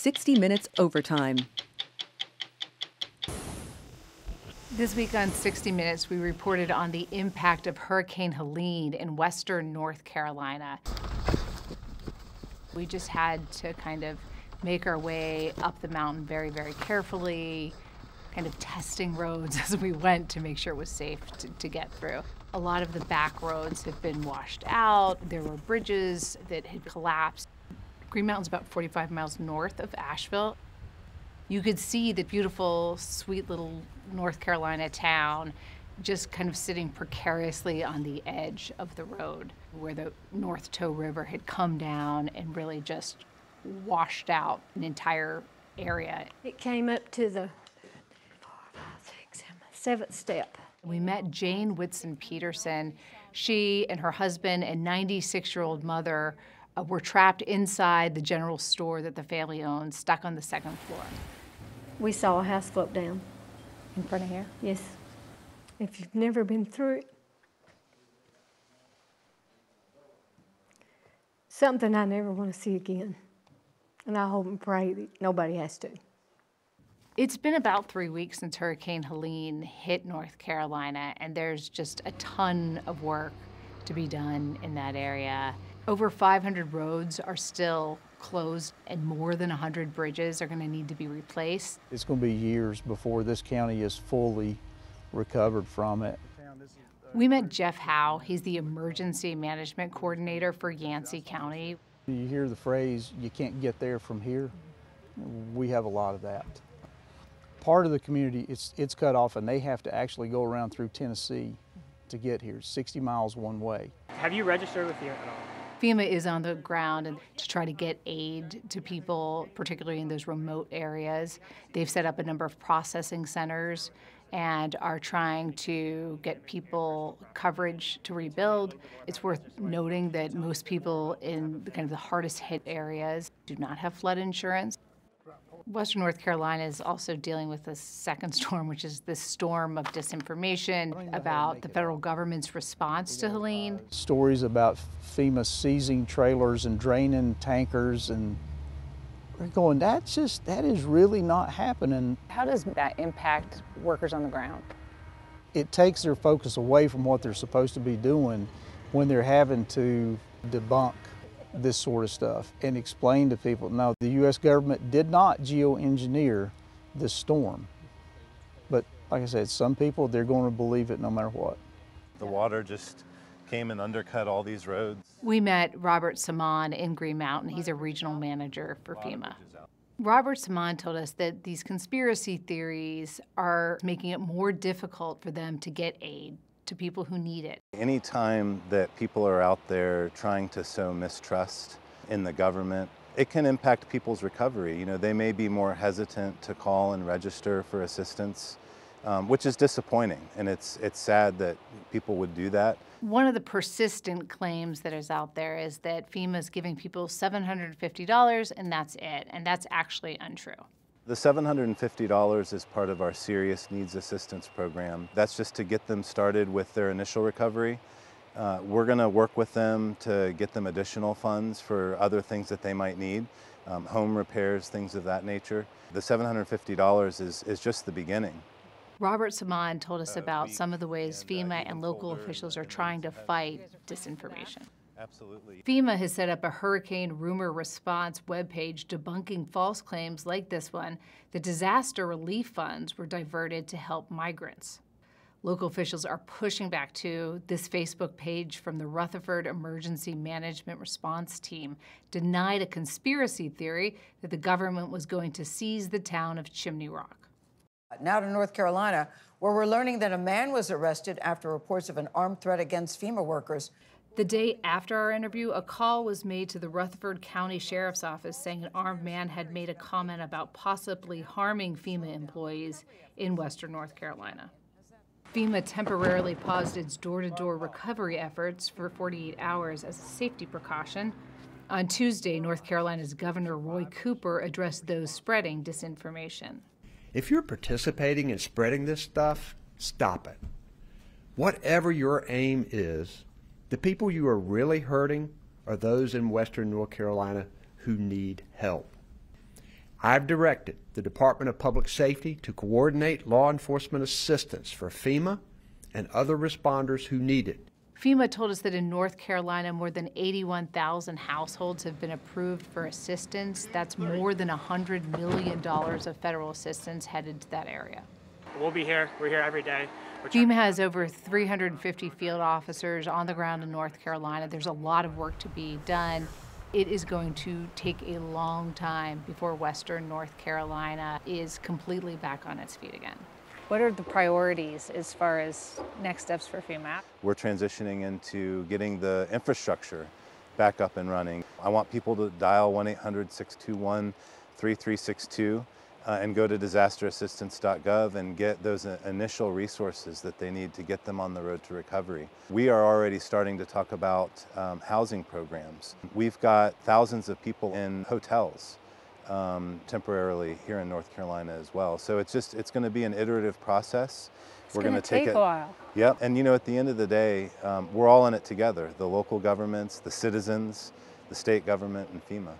60 Minutes Overtime. This week on 60 Minutes, we reported on the impact of Hurricane Helene in western North Carolina. We just had to kind of make our way up the mountain very, very carefully, kind of testing roads as we went to make sure it was safe to get through. A lot of the back roads have been washed out. There were bridges that had collapsed. Green Mountain's about 45 miles north of Asheville. You could see the beautiful, sweet little North Carolina town just kind of sitting precariously on the edge of the road where the North Toe River had come down and really just washed out an entire area. It came up to the 7th step. We met Jane Whitson Peterson. She and her husband and 96-year-old mother were trapped inside the general store that the family owned, stuck on the 2nd floor. We saw a house float down. In front of here? Yes. If you've never been through it, something I never want to see again. And I hope and pray that nobody has to. It's been about 3 weeks since Hurricane Helene hit North Carolina, and there's just a ton of work to be done in that area. Over 500 roads are still closed, and more than 100 bridges are going to need to be replaced. It's going to be years before this county is fully recovered from it. We met Jeff Howe. He's the emergency management coordinator for Yancey County. You hear the phrase, you can't get there from here. We have a lot of that. Part of the community, it's cut off, and they have to actually go around through Tennessee to get here, 60 miles one way. Have you registered with FEMA at all? FEMA is on the ground and to try to get aid to people, particularly in those remote areas. They've set up a number of processing centers and are trying to get people coverage to rebuild. It's worth noting that most people in kind of the hardest hit areas do not have flood insurance. Western North Carolina is also dealing with this second storm, which is this storm of disinformation about the federal government's response to Helene. Stories about FEMA seizing trailers and draining tankers, and we're going, that is really not happening. How does that impact workers on the ground? It takes their focus away from what they're supposed to be doing when they're having to debunk this sort of stuff and explain to people, no, the U.S. government did not geoengineer this storm. But like I said, some people, they're going to believe it no matter what. The water just came and undercut all these roads. We met Robert Samaan in Green Mountain. He's a regional manager for FEMA. Robert Samaan told us that these conspiracy theories are making it more difficult for them to get aid to people who need it. Anytime that people are out there trying to sow mistrust in the government, it can impact people's recovery. You know, they may be more hesitant to call and register for assistance, which is disappointing, and it's sad that people would do that. One of the persistent claims that is out there is that FEMA is giving people $750 and that's it, and that's actually untrue. The $750 is part of our Serious Needs Assistance Program. That's just to get them started with their initial recovery. We're going to work with them to get them additional funds for other things that they might need, home repairs, things of that nature. The $750 is just the beginning. Robert Samaan told us about some of the ways FEMA and local officials are trying to fight disinformation. Absolutely. FEMA has set up a hurricane rumor response webpage debunking false claims like this one that disaster relief funds were diverted to help migrants. Local officials are pushing back too. This Facebook page from the Rutherford Emergency Management Response Team denied a conspiracy theory that the government was going to seize the town of Chimney Rock. Now to North Carolina, where we're learning that a man was arrested after reports of an armed threat against FEMA workers. The day after our interview, a call was made to the Rutherford County Sheriff's Office saying an armed man had made a comment about possibly harming FEMA employees in western North Carolina. FEMA temporarily paused its door-to-door recovery efforts for 48 hours as a safety precaution. On Tuesday, North Carolina's Governor Roy Cooper addressed those spreading disinformation. If you're participating in spreading this stuff, stop it. Whatever your aim is, the people you are really hurting are those in western North Carolina who need help. I've directed the Department of Public Safety to coordinate law enforcement assistance for FEMA and other responders who need it. FEMA told us that in North Carolina, more than 81,000 households have been approved for assistance. That's more than $100 million of federal assistance headed to that area. We'll be here. We're here every day. FEMA has over 350 field officers on the ground in North Carolina. There's a lot of work to be done. It is going to take a long time before Western North Carolina is completely back on its feet again. What are the priorities as far as next steps for FEMA? We're transitioning into getting the infrastructure back up and running. I want people to dial 1-800-621-3362 and go to disasterassistance.gov and get those initial resources that they need to get them on the road to recovery. We are already starting to talk about housing programs. We've got thousands of people in hotels temporarily here in North Carolina as well. So it's going to be an iterative process. We're going to take a while. Yep, and you know, at the end of the day, we're all in it together, the local governments, the citizens, the state government, and FEMA.